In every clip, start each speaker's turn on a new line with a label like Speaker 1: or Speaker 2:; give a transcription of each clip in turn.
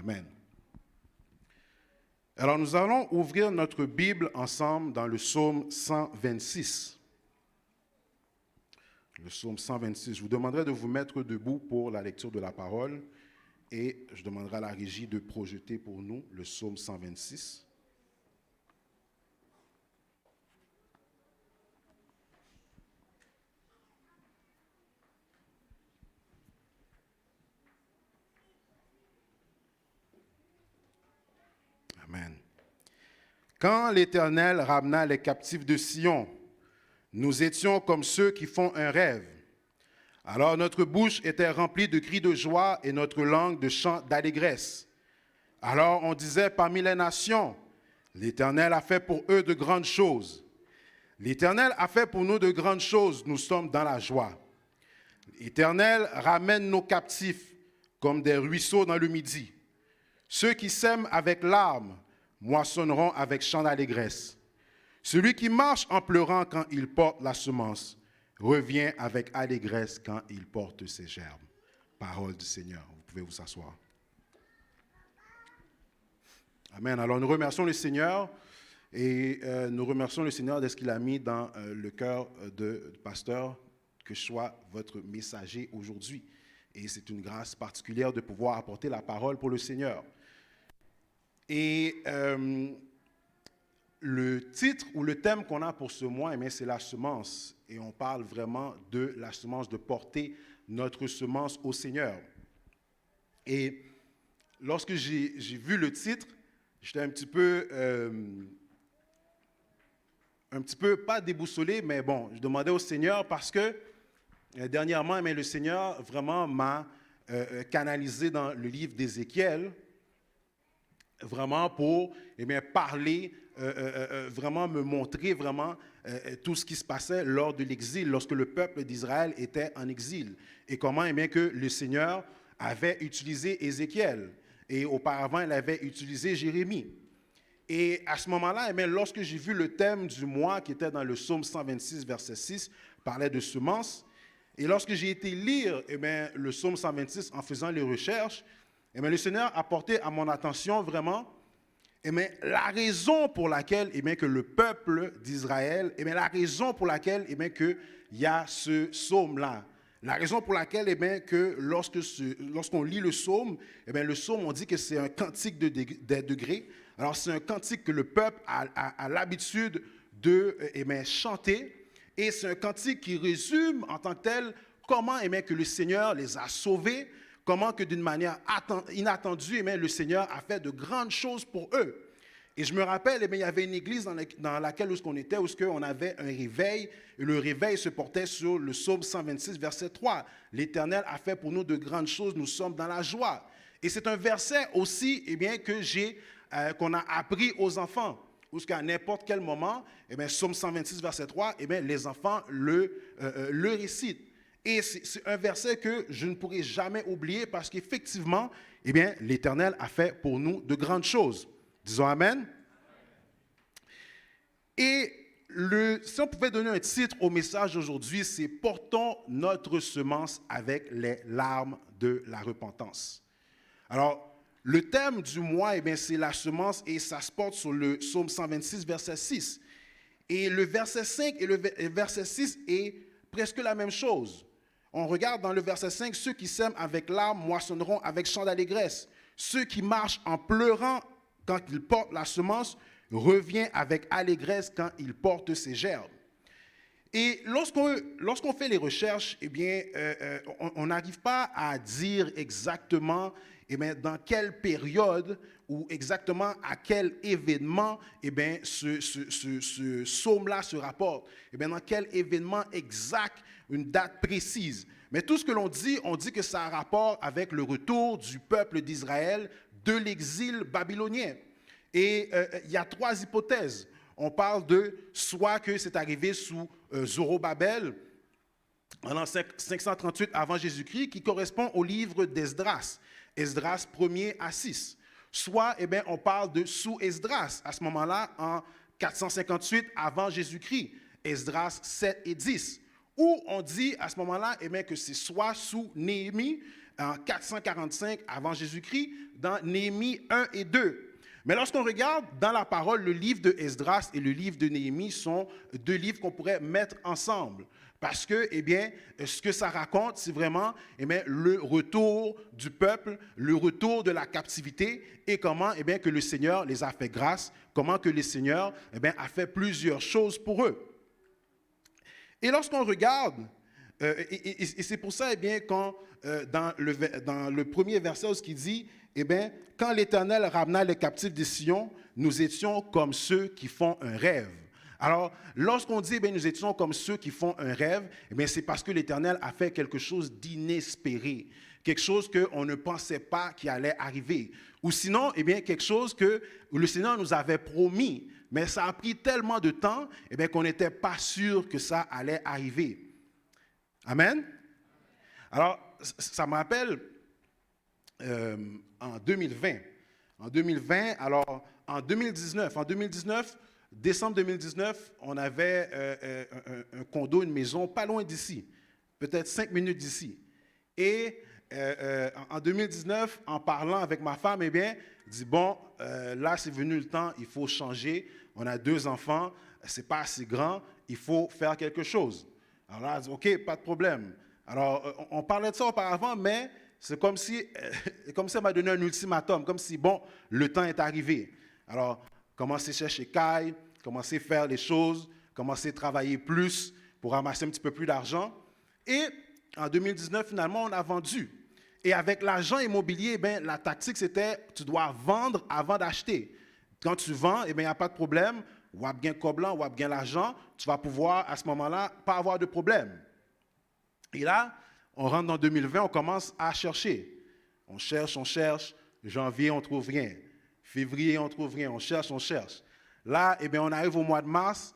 Speaker 1: Amen. Alors nous allons ouvrir notre Bible ensemble dans le psaume 126. Le psaume 126. Je vous demanderai de vous mettre debout pour la lecture de la parole et je demanderai à la régie de projeter pour nous le psaume 126. Amen. Quand l'Éternel ramena les captifs de Sion, nous étions comme ceux qui font un rêve. Alors notre bouche était remplie de cris de joie et notre langue de chants d'allégresse. Alors on disait parmi les nations, l'Éternel a fait pour eux de grandes choses. L'Éternel a fait pour nous de grandes choses, nous sommes dans la joie. L'Éternel ramène nos captifs comme des ruisseaux dans le midi. Ceux qui sèment avec larmes moissonneront avec chants d'allégresse. Celui qui marche en pleurant quand il porte la semence revient avec allégresse quand il porte ses gerbes. Parole du Seigneur. Vous pouvez vous asseoir. Amen. Alors nous remercions le Seigneur et nous remercions le Seigneur de ce qu'il a mis dans le cœur du pasteur que je sois votre messager aujourd'hui. Et c'est une grâce particulière de pouvoir apporter la parole pour le Seigneur. Et le titre ou le thème qu'on a pour ce mois, c'est la semence. Et on parle vraiment de la semence, de porter notre semence au Seigneur. Et lorsque j'ai vu le titre, j'étais un petit peu, pas déboussolé, mais bon, je demandais au Seigneur parce que dernièrement, le Seigneur vraiment m'a canalisé dans le livre d'Ézéchiel, vraiment pour parler, vraiment me montrer vraiment tout ce qui se passait lors de l'exil, lorsque le peuple d'Israël était en exil, et comment que le Seigneur avait utilisé Ézéchiel, et auparavant il avait utilisé Jérémie. Et à ce moment-là, lorsque j'ai vu le thème du mois qui était dans le psaume 126, verset 6, parlait de semences, et lorsque j'ai été lire le psaume 126 en faisant les recherches, le Seigneur a porté à mon attention vraiment la raison pour laquelle que le peuple d'Israël, la raison pour laquelle qu'il y a ce psaume-là. La raison pour laquelle que lorsqu'on lit le psaume, on dit que c'est un cantique des degrés. Alors c'est un cantique que le peuple a l'habitude de chanter. Et c'est un cantique qui résume en tant que tel comment que le Seigneur les a sauvés, comment que d'une manière inattendue, le Seigneur a fait de grandes choses pour eux. Et je me rappelle, il y avait une église dans laquelle on était, où on avait un réveil, et le réveil se portait sur le psaume 126, verset 3. L'Éternel a fait pour nous de grandes choses, nous sommes dans la joie. Et c'est un verset aussi qu'on a appris aux enfants, où qu'à n'importe quel moment, psaume 126, verset 3, les enfants le récitent. Et c'est un verset que je ne pourrai jamais oublier parce qu'effectivement, l'Éternel a fait pour nous de grandes choses. Disons Amen. Et si on pouvait donner un titre au message d'aujourd'hui, c'est « Portons notre semence avec les larmes de la repentance ». Alors, le thème du mois, c'est la semence et ça se porte sur le psaume 126, verset 6. Et le verset 5 et le verset 6 est presque la même chose. On regarde dans le verset 5, « Ceux qui sèment avec larmes moissonneront avec chants d'allégresse. Ceux qui marchent en pleurant quand ils portent la semence revient avec allégresse quand ils portent ses gerbes. » Et lorsqu'on fait les recherches, on n'arrive pas à dire exactement dans quelle période ou exactement à quel événement ce psaume-là se rapporte. Dans quel événement exact, une date précise. Mais tout ce que l'on dit, on dit que ça a rapport avec le retour du peuple d'Israël de l'exil babylonien. Et il y a trois hypothèses. On parle de soit que c'est arrivé sous Zorobabel, en l'an 538 avant Jésus-Christ, qui correspond au livre d'Esdras, Esdras 1er à 6. Soit, on parle de sous Esdras, à ce moment-là, en 458 avant Jésus-Christ, Esdras 7 et 10. Ou on dit à ce moment-là que c'est soit sous Néhémie, en 445 avant Jésus-Christ, dans Néhémie 1 et 2. Mais lorsqu'on regarde dans la parole, le livre de Esdras et le livre de Néhémie sont deux livres qu'on pourrait mettre ensemble. Parce que, eh bien, ce que ça raconte, c'est vraiment le retour du peuple, le retour de la captivité et comment eh bien, que le Seigneur les a fait grâce, comment que le Seigneur eh bien, a fait plusieurs choses pour eux. Et lorsqu'on regarde, et c'est pour ça, eh bien, quand dans le premier verset, ce qui dit, eh bien, quand l'Éternel ramena les captifs de Sion, nous étions comme ceux qui font un rêve. Alors, lorsqu'on dit, eh bien, nous étions comme ceux qui font un rêve, eh bien, c'est parce que l'Éternel a fait quelque chose d'inespéré, quelque chose qu'on ne pensait pas qui allait arriver. Ou sinon, eh bien, quelque chose que le Seigneur nous avait promis, mais ça a pris tellement de temps eh bien, qu'on n'était pas sûr que ça allait arriver. Amen? Alors, ça me rappelle en 2020. En 2020, alors en 2019, décembre 2019, on avait un condo, une maison pas loin d'ici, peut-être 5 minutes d'ici. Et en 2019, en parlant avec ma femme, eh bien, dit bon, là c'est venu le temps, il faut changer. On a 2 enfants, c'est pas assez grand, il faut faire quelque chose. Alors là, elle dit ok, pas de problème. Alors on parlait de ça auparavant, mais c'est comme si elle m'a donné un ultimatum, comme si bon, le temps est arrivé. Alors commencer à chercher caille, commencer à faire les choses, commencer à travailler plus pour ramasser un petit peu plus d'argent. Et en 2019, finalement, on a vendu. Et avec l'agent immobilier, ben, la tactique, c'était tu dois vendre avant d'acheter. Quand tu vends, il n'y a pas de problème. Ou bien coblant, ou bien l'argent, tu vas pouvoir, à ce moment-là, pas avoir de problème. Et là, on rentre dans 2020, on commence à chercher. On cherche. Janvier, on ne trouve rien. Février, on ne trouve rien. On cherche. Là, eh bien, on arrive au mois de mars,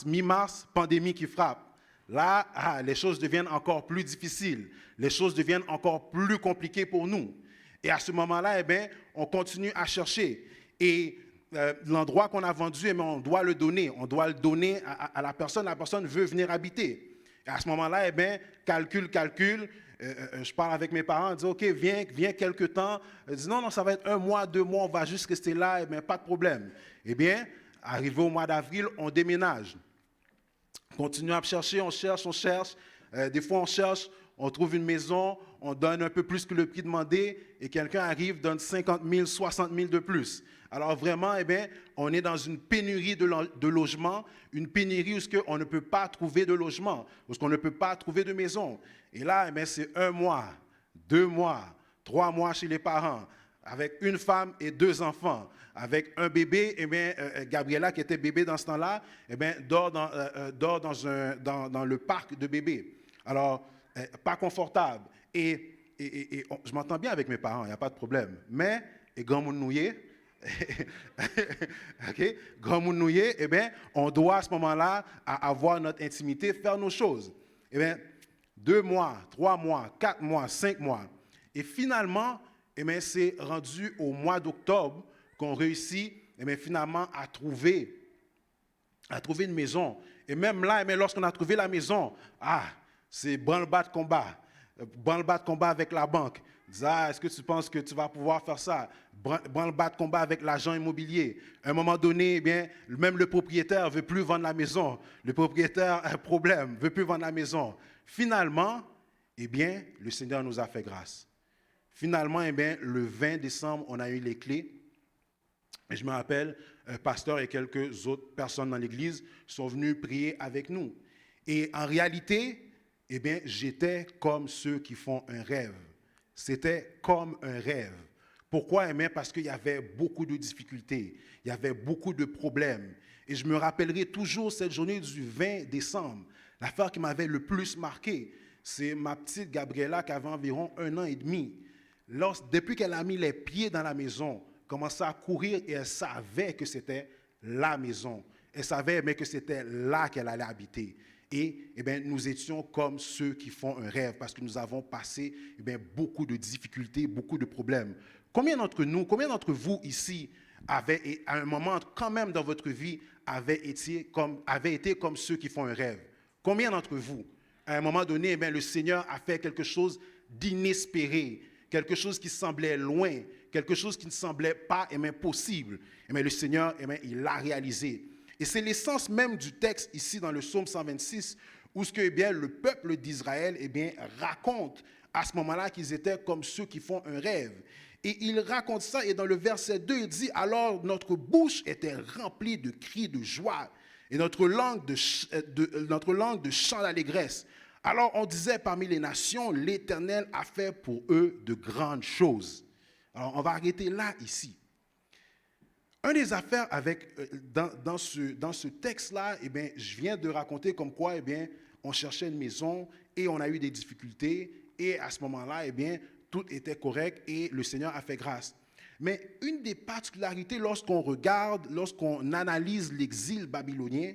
Speaker 1: mi-mars, pandémie qui frappe. Là, les choses deviennent encore plus difficiles. Les choses deviennent encore plus compliquées pour nous. Et à ce moment-là, eh bien, on continue à chercher. Et l'endroit qu'on a vendu, eh bien, on doit le donner. On doit le donner à la personne. La personne veut venir habiter. Et à ce moment-là, eh bien, calcul. Je parle avec mes parents, je dis, OK, viens quelque temps. Ils disent, non, ça va être 1 mois, 2 mois, on va juste rester là, eh bien, pas de problème. Eh bien, arrivé au mois d'avril, on déménage. On continue à chercher, on cherche. Des fois, on cherche, on trouve une maison, on donne un peu plus que le prix demandé, et quelqu'un arrive, donne 50 000, 60 000 de plus. Alors vraiment, eh bien, on est dans une pénurie de logement, une pénurie où on ne peut pas trouver de logement, où on ne peut pas trouver de maison. Et là, eh bien, c'est 1 mois, 2 mois, 3 mois chez les parents, avec une femme et 2 enfants. Avec un bébé, eh bien, Gabriela, qui était bébé dans ce temps-là, eh bien, dort dans le parc de bébés. Alors, pas confortable. Et je m'entends bien avec mes parents, il n'y a pas de problème. Mais, et grand moun nouye, okay? Grand moun nouye, eh bien, on doit à ce moment-là avoir notre intimité, faire nos choses. Eh bien, 2 mois, 3 mois, 4 mois, 5 mois. Et finalement, eh bien, c'est rendu au mois d'octobre qu'on réussit eh bien, finalement à trouver une maison. Et même là, eh bien, lorsqu'on a trouvé la maison, c'est branle-bas de combat. Branle-bas de combat avec la banque. Est-ce que tu penses que tu vas pouvoir faire ça? Branle-bas de combat avec l'agent immobilier. À un moment donné, eh bien, même le propriétaire ne veut plus vendre la maison. Le propriétaire a un problème, ne veut plus vendre la maison. Finalement, eh bien, le Seigneur nous a fait grâce. Finalement, eh bien, le 20 décembre, on a eu les clés. Et je me rappelle, un pasteur et quelques autres personnes dans l'église sont venus prier avec nous. Et en réalité, eh bien, j'étais comme ceux qui font un rêve. C'était comme un rêve. Pourquoi? Eh bien, parce qu'il y avait beaucoup de difficultés, il y avait beaucoup de problèmes. Et je me rappellerai toujours cette journée du 20 décembre. L'affaire qui m'avait le plus marqué, c'est ma petite Gabriela qui avait environ 1 an et demi. Depuis qu'elle a mis les pieds dans la maison, commençait à courir et elle savait que c'était la maison. Elle savait mais que c'était là qu'elle allait habiter. Et eh bien, nous étions comme ceux qui font un rêve parce que nous avons passé eh bien, beaucoup de difficultés, beaucoup de problèmes. Combien d'entre vous ici avaient, à un moment quand même dans votre vie, avaient été comme ceux qui font un rêve? Combien d'entre vous, à un moment donné, eh bien, le Seigneur a fait quelque chose d'inespéré, quelque chose qui semblait loin, quelque chose qui ne semblait pas possible. Le Seigneur, il l'a réalisé. Et c'est l'essence même du texte ici dans le psaume 126, où ce que, le peuple d'Israël raconte à ce moment-là qu'ils étaient comme ceux qui font un rêve. Et il raconte ça, et dans le verset 2, il dit « Alors notre bouche était remplie de cris de joie, et notre langue de chants d'allégresse. Alors on disait parmi les nations, l'Éternel a fait pour eux de grandes choses. » Alors on va arrêter là, ici. Un des affaires dans ce texte-là, je viens de raconter comme quoi, on cherchait une maison et on a eu des difficultés. Et à ce moment-là, tout était correct et le Seigneur a fait grâce. Mais une des particularités lorsqu'on regarde, lorsqu'on analyse l'exil babylonien,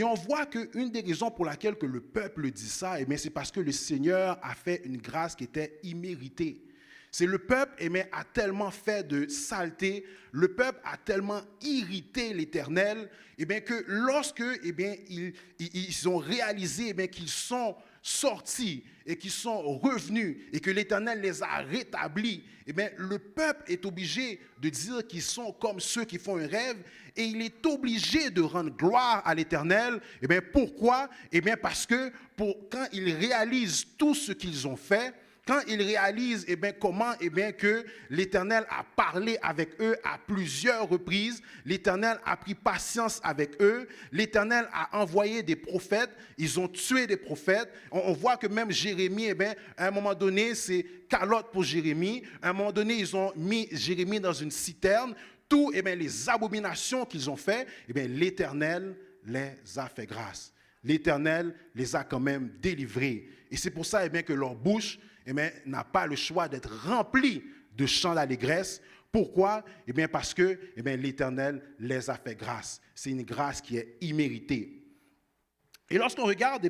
Speaker 1: on voit qu'une des raisons pour laquelle que le peuple dit ça, c'est parce que le Seigneur a fait une grâce qui était imméritée. C'est le peuple a tellement fait de saleté, le peuple a tellement irrité l'Éternel, que lorsque ils ont réalisé qu'ils sont sortis et qu'ils sont revenus et que l'Éternel les a rétablis, le peuple est obligé de dire qu'ils sont comme ceux qui font un rêve et il est obligé de rendre gloire à l'Éternel. Pourquoi? Parce que quand ils réalisent tout ce qu'ils ont fait, quand ils réalisent comment que l'Éternel a parlé avec eux à plusieurs reprises, l'Éternel a pris patience avec eux, l'Éternel a envoyé des prophètes, ils ont tué des prophètes. On voit que même Jérémie, à un moment donné, c'est calotte pour Jérémie. À un moment donné, ils ont mis Jérémie dans une citerne. Tout, les abominations qu'ils ont fait, l'Éternel les a fait grâce. L'Éternel les a quand même délivrés. Et c'est pour ça que leur bouche n'a pas le choix d'être rempli de chants d'allégresse. Pourquoi? Parce que l'Éternel les a fait grâce. C'est une grâce qui est imméritée. Et lorsqu'on regarde,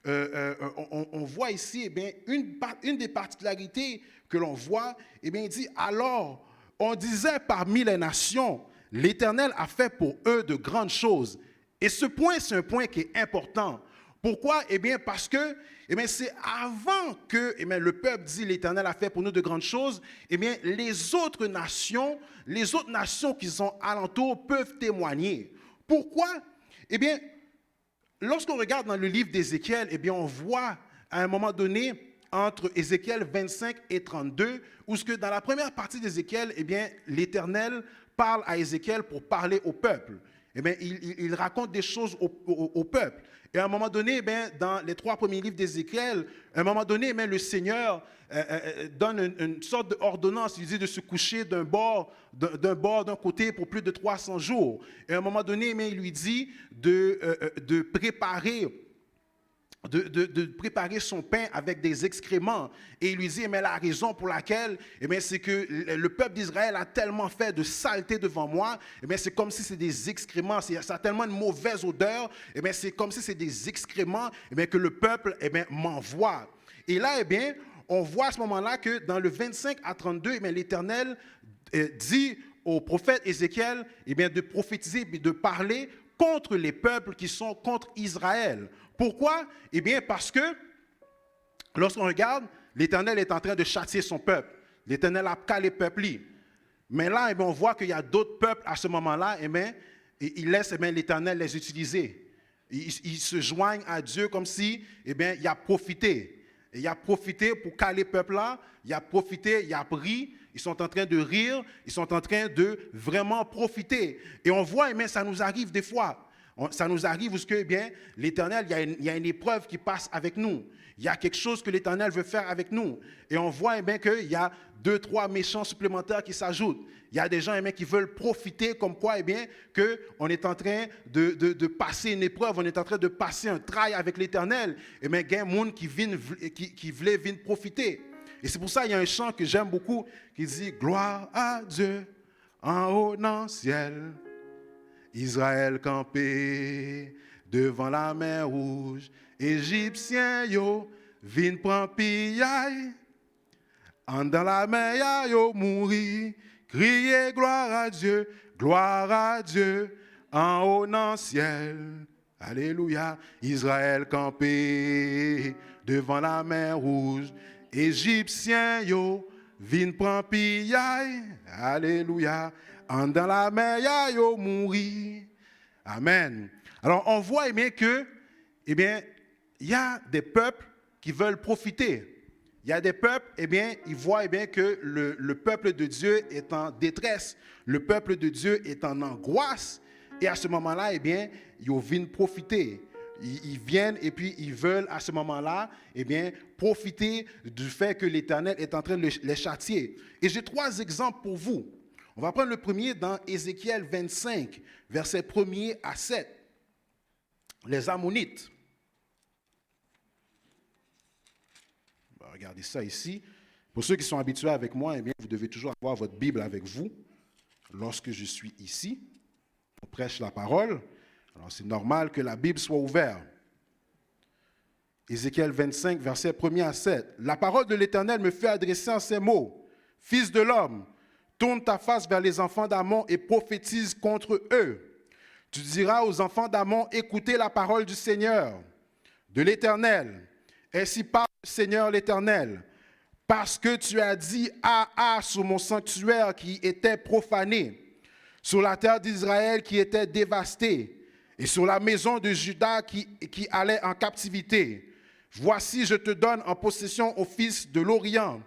Speaker 1: on voit ici une des particularités que l'on voit, il dit « Alors, on disait parmi les nations, l'Éternel a fait pour eux de grandes choses. » Et ce point, c'est un point qui est important. Pourquoi? Parce que c'est avant que le peuple dit l'Éternel a fait pour nous de grandes choses, les autres nations qui sont alentours peuvent témoigner. Pourquoi? Lorsqu'on regarde dans le livre d'Ézéchiel, on voit à un moment donné, entre Ézéchiel 25 et 32, où ce que dans la première partie d'Ézéchiel, l'Éternel parle à Ézéchiel pour parler au peuple. Il raconte des choses au peuple. Et à un moment donné, dans les 3 premiers livres d'Ézéchiel, à un moment donné, le Seigneur donne une sorte d'ordonnance. Il dit de se coucher d'un côté pour plus de 300 jours. Et à un moment donné, il lui dit de préparer son pain avec des excréments. Et il lui dit, la raison pour laquelle, c'est que le peuple d'Israël a tellement fait de saleté devant moi, c'est comme si c'est des excréments, ça a tellement une mauvaise odeur, c'est comme si c'est des excréments que le peuple m'envoie. Et là, on voit à ce moment-là que dans le 25 à 32, l'Éternel dit au prophète Ézéchiel de prophétiser, de parler contre les peuples qui sont contre Israël. Pourquoi? Parce que lorsqu'on regarde, l'Éternel est en train de châtier son peuple. L'Éternel a calé le peuple. Mais là, on voit qu'il y a d'autres peuples à ce moment-là, il laisse l'Éternel les utiliser. Ils se joignent à Dieu comme si il a profité. Et il a profité pour caler le peuple-là, il a profité, il a pris, ils sont en train de rire, ils sont en train de vraiment profiter. Et on voit, ça nous arrive des fois. Ça nous arrive parce que l'Éternel, il y a une épreuve qui passe avec nous. Il y a quelque chose que l'Éternel veut faire avec nous. Et on voit qu'il y a 2-3 méchants supplémentaires qui s'ajoutent. Il y a des gens qui veulent profiter comme quoi qu'on est en train de passer une épreuve, on est en train de passer un travail avec l'Éternel. Il y a des gens qui veulent venir profiter. Et c'est pour ça qu'il y a un chant que j'aime beaucoup qui dit « Gloire à Dieu en haut dans le ciel ». Israël campé devant la mer rouge, Égyptiens yo vin prend pillaille, en dans la mer yo mouri, criez gloire à Dieu, en haut dans le ciel. Alléluia, Israël campé devant la mer rouge, Égyptiens, yo, vin pran pillay, alléluia, en dans la mer, yo, mouri. Amen. Alors, on voit, eh bien, que, eh bien, il y a des peuples qui veulent profiter. Il y a des peuples, eh bien, ils voient eh bien, que le peuple de Dieu est en détresse. Le peuple de Dieu est en angoisse. Et à ce moment-là, eh bien, ils viennent profiter. Ils viennent et puis ils veulent à ce moment-là, eh bien, profiter du fait que l'Éternel est en train de les châtier. Et j'ai 3 exemples pour vous. On va prendre le premier dans Ézéchiel 25, versets 1er à 7. Les Ammonites. Regardez ça ici. Pour ceux qui sont habitués avec moi, eh bien, vous devez toujours avoir votre Bible avec vous lorsque je suis ici. On prêche la parole. Alors, c'est normal que la Bible soit ouverte. Ézéchiel 25, versets 1er à 7. La parole de l'Éternel me fait adresser en ces mots. Fils de l'homme, tourne ta face vers les enfants d'Ammon et prophétise contre eux. Tu diras aux enfants d'Ammon, écoutez la parole du Seigneur, de l'Éternel. Ainsi parle le Seigneur l'Éternel, parce que tu as dit ah sur mon sanctuaire qui était profané, sur la terre d'Israël qui était dévastée, et sur la maison de Juda qui allait en captivité. Voici, je te donne en possession aux fils de l'Orient.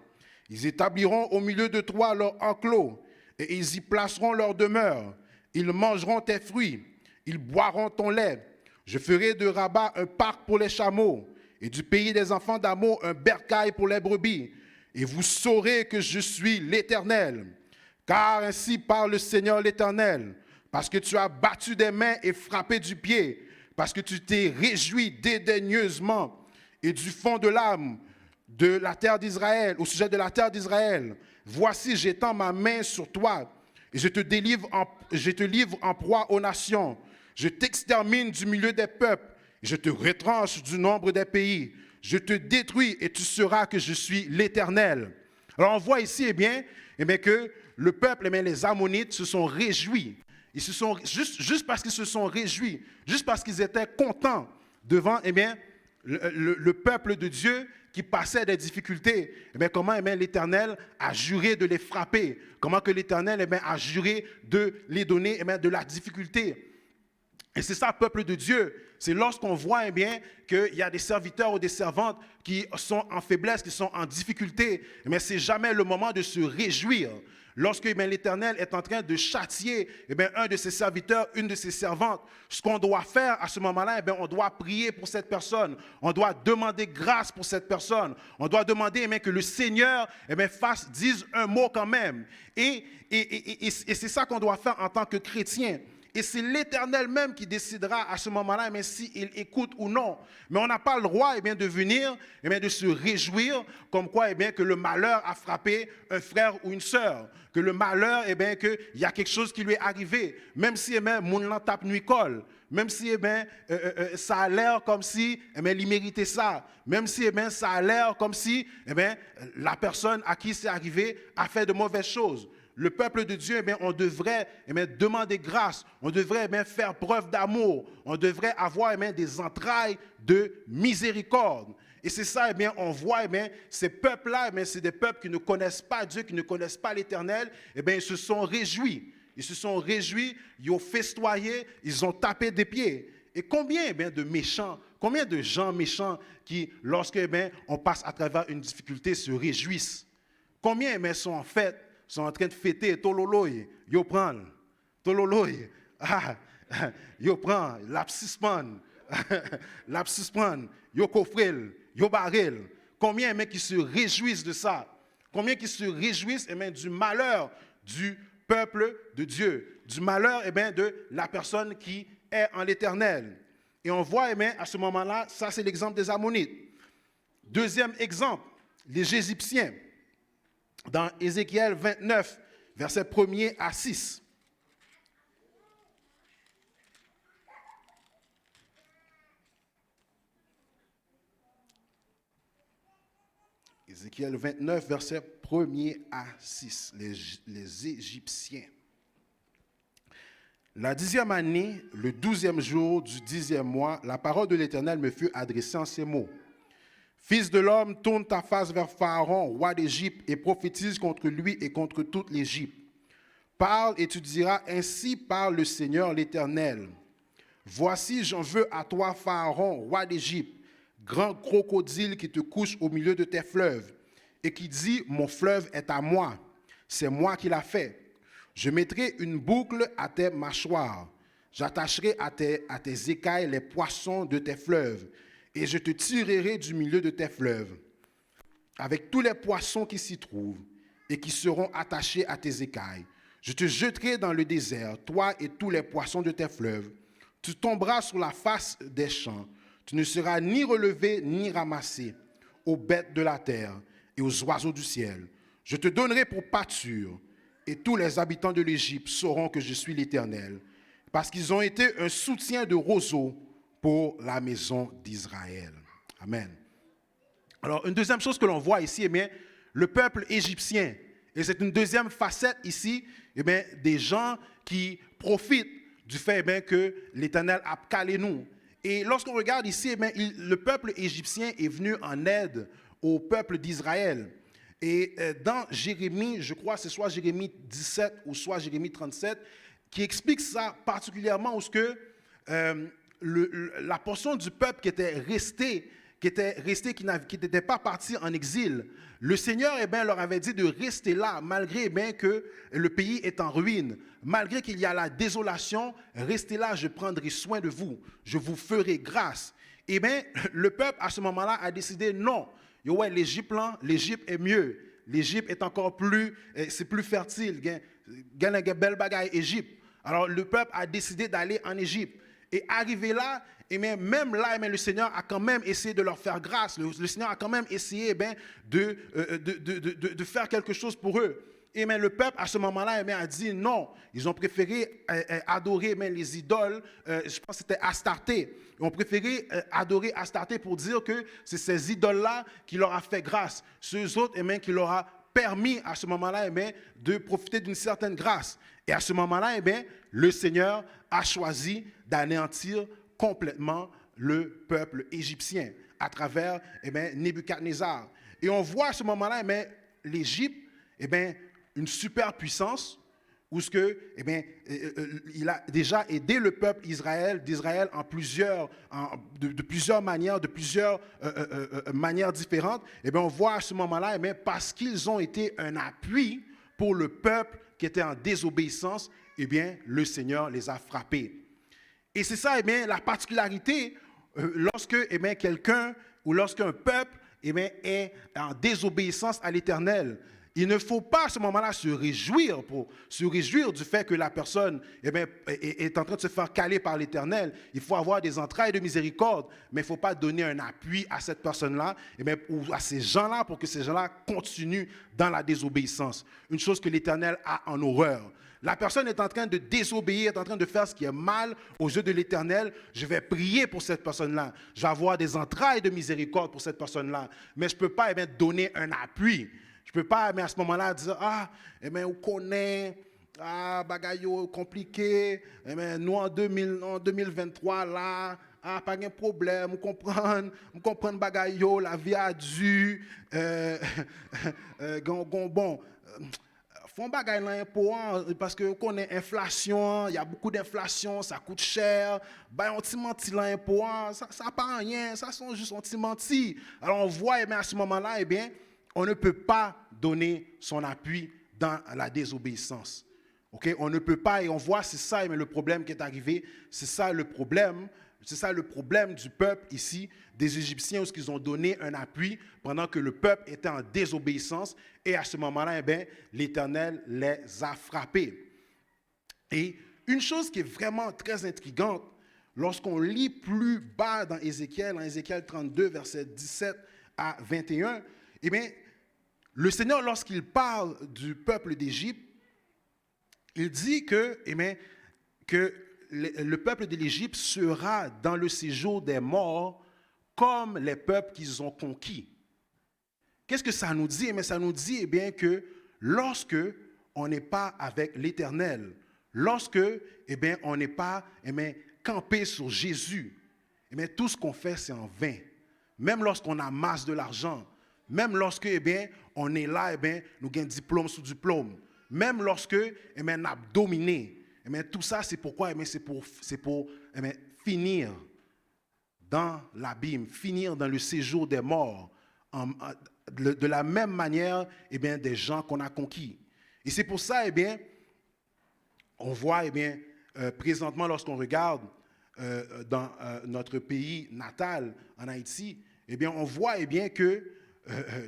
Speaker 1: Ils établiront au milieu de toi leur enclos, et ils y placeront leur demeure. Ils mangeront tes fruits, ils boiront ton lait. Je ferai de Rabat un parc pour les chameaux, et du pays des enfants d'Ammon un bercail pour les brebis. Et vous saurez que je suis l'Éternel. Car ainsi parle le Seigneur l'Éternel, parce que tu as battu des mains et frappé du pied, parce que tu t'es réjoui dédaigneusement et du fond de l'âme de la terre d'Israël, au sujet de la terre d'Israël. Voici, j'étends ma main sur toi, et je te livre en proie aux nations. Je t'extermine du milieu des peuples. Je te retranche du nombre des pays. Je te détruis et tu sauras que je suis l'Éternel. Alors on voit ici eh bien, que le peuple, les Ammonites, se sont réjouis. Ils se sont, juste parce qu'ils se sont réjouis, juste parce qu'ils étaient contents devant le peuple de Dieu qui passait des difficultés. Comment l'Éternel a juré de les frapper. Comment que l'Éternel a juré de les donner de la difficulté. Et c'est ça, le peuple de Dieu. C'est lorsqu'on voit qu'il y a des serviteurs ou des servantes qui sont en faiblesse, qui sont en difficulté. Mais ce n'est jamais le moment de se réjouir. Lorsque l'Éternel est en train de châtier un de ses serviteurs, une de ses servantes, ce qu'on doit faire à ce moment-là, on doit prier pour cette personne. On doit demander grâce pour cette personne. On doit demander que le Seigneur dise un mot quand même. Et c'est ça qu'on doit faire en tant que chrétien. Et c'est l'Éternel même qui décidera à ce moment-là s'il écoute ou non. Mais on n'a pas le droit de venir, de se réjouir comme quoi que le malheur a frappé un frère ou une sœur. Que le malheur, qu'il y a quelque chose qui lui est arrivé. Même si moun lan tape nuit colle. Même si ça a l'air comme si il méritait ça. Même si ça a l'air comme si la personne à qui c'est arrivé a fait de mauvaises choses. Le peuple de Dieu, on devrait demander grâce, on devrait faire preuve d'amour, on devrait avoir des entrailles de miséricorde. Et c'est ça, on voit, ces peuples-là, c'est des peuples qui ne connaissent pas Dieu, qui ne connaissent pas l'Éternel, ils se sont réjouis. Ils se sont réjouis, ils ont festoyé, ils ont tapé des pieds. Et combien de méchants, combien de gens méchants qui, lorsque on passe à travers une difficulté, se réjouissent? Combien sont en fait sont en train de fêter Tololoy, yo prend, Tololoy, yo prend, l'absisman, yo coffrel, yo barrel. Combien qui se réjouissent de ça? Combien qui se réjouissent du malheur du peuple de Dieu, du malheur de la personne qui est en l'Éternel. Et on voit à ce moment-là, ça c'est l'exemple des Ammonites. Deuxième exemple, les Égyptiens. Dans Ézéchiel 29, versets 1er à 6. Ézéchiel 29, versets 1er à 6. Les Égyptiens. La 10e année, le 12e jour du 10e mois, la parole de l'Éternel me fut adressée en ces mots. Fils de l'homme, tourne ta face vers Pharaon, roi d'Égypte, et prophétise contre lui et contre toute l'Égypte. Parle et tu diras, ainsi parle le Seigneur l'Éternel. Voici, j'en veux à toi, Pharaon, roi d'Égypte, grand crocodile qui te couche au milieu de tes fleuves, et qui dit, mon fleuve est à moi, c'est moi qui l'ai fait. Je mettrai une boucle à tes mâchoires, j'attacherai à tes écailles les poissons de tes fleuves, et je te tirerai du milieu de tes fleuves, avec tous les poissons qui s'y trouvent, et qui seront attachés à tes écailles. Je te jeterai dans le désert, toi et tous les poissons de tes fleuves. Tu tomberas sur la face des champs. Tu ne seras ni relevé ni ramassé aux bêtes de la terre et aux oiseaux du ciel. Je te donnerai pour pâture, et tous les habitants de l'Égypte sauront que je suis l'Éternel, parce qu'ils ont été un soutien de roseau pour la maison d'Israël. Amen. Alors, une deuxième chose que l'on voit ici, eh bien, le peuple égyptien. Et c'est une deuxième facette ici, eh bien, des gens qui profitent du fait eh bien, que l'Éternel a calé nous. Et lorsqu'on regarde ici, eh bien, le peuple égyptien est venu en aide au peuple d'Israël. Et dans Jérémie, je crois que c'est soit Jérémie 17 ou soit Jérémie 37, qui explique ça particulièrement où la portion du peuple qui était restée, qui n'était pas parti en exil, le Seigneur eh bien, leur avait dit de rester là, malgré eh bien, que le pays est en ruine, malgré qu'il y a la désolation, restez là, je prendrai soin de vous, je vous ferai grâce. Eh bien, le peuple à ce moment-là a décidé non, ouais, l'Égypte est mieux, l'Égypte est encore plus, c'est plus fertile, il y a une belle bagaille Égypte. Alors le peuple a décidé d'aller en Égypte. Et arrivé là, et même là, le Seigneur a quand même essayé de leur faire grâce. Le Seigneur a quand même essayé de faire quelque chose pour eux. Et le peuple, à ce moment-là, a dit non. Ils ont préféré adorer les idoles. Je pense que c'était Astarté. Ils ont préféré adorer Astarté pour dire que c'est ces idoles-là qui leur a fait grâce. Ceux autres, qui leur a permis à ce moment-là de profiter d'une certaine grâce. Et à ce moment-là, le Seigneur a choisi d'anéantir complètement le peuple égyptien à travers Nebuchadnezzar. Et on voit à ce moment-là l'Égypte, une superpuissance où il a déjà aidé le peuple d'Israël de plusieurs manières différentes. On voit à ce moment-là, parce qu'ils ont été un appui pour le peuple qui était en désobéissance, le Seigneur les a frappés. Et c'est ça, la particularité lorsque quelqu'un ou lorsqu'un peuple est en désobéissance à l'Éternel. Il ne faut pas à ce moment-là se réjouir du fait que la personne est en train de se faire caler par l'Éternel. Il faut avoir des entrailles de miséricorde, mais il ne faut pas donner un appui à cette personne-là ou à ces gens-là pour que ces gens-là continuent dans la désobéissance. Une chose que l'Éternel a en horreur. La personne est en train de désobéir, est en train de faire ce qui est mal aux yeux de l'Éternel. Je vais prier pour cette personne-là. Je vais avoir des entrailles de miséricorde pour cette personne-là. Mais je ne peux pas donner un appui. Je ne peux pas, à ce moment-là, dire, on connaît, bagaille compliqué, nous en 2023, là, pas de problème, on comprend bagaille, la vie a dû, font bagaille là parce que qu'on est inflation, il y a beaucoup d'inflation, ça coûte cher, on t'y menti là ça pas rien, ça sont juste on t'y menti. Alors on voit à ce moment-là on ne peut pas donner son appui dans la désobéissance. Okay? On ne peut pas, et on voit, c'est ça le problème qui est arrivé, c'est ça le problème du peuple ici, des Égyptiens, où ils ont donné un appui pendant que le peuple était en désobéissance, et à ce moment-là, l'Éternel les a frappés. Et une chose qui est vraiment très intrigante, lorsqu'on lit plus bas dans Ézéchiel, en Ézéchiel 32, versets 17 à 21, le Seigneur, lorsqu'il parle du peuple d'Égypte, il dit que le peuple de l'Égypte sera dans le séjour des morts comme les peuples qu'ils ont conquis. Qu'est-ce que ça nous dit? Ça nous dit que lorsque on n'est pas avec l'Éternel, lorsque on n'est pas campé sur Jésus, tout ce qu'on fait, c'est en vain. même lorsqu'on amasse de l'argent, même lorsque, eh bien, on est là, eh bien, nous avons diplôme sous diplôme, même lorsque, eh bien, on a dominé, eh bien, tout ça, c'est pourquoi, eh bien, c'est pour eh bien, finir dans l'abîme, finir dans le séjour des morts, de la même manière, eh bien, des gens qu'on a conquis. Et c'est pour ça, eh bien, on voit, eh bien, présentement, lorsqu'on regarde dans notre pays natal, en Haïti, eh bien, on voit, eh bien, que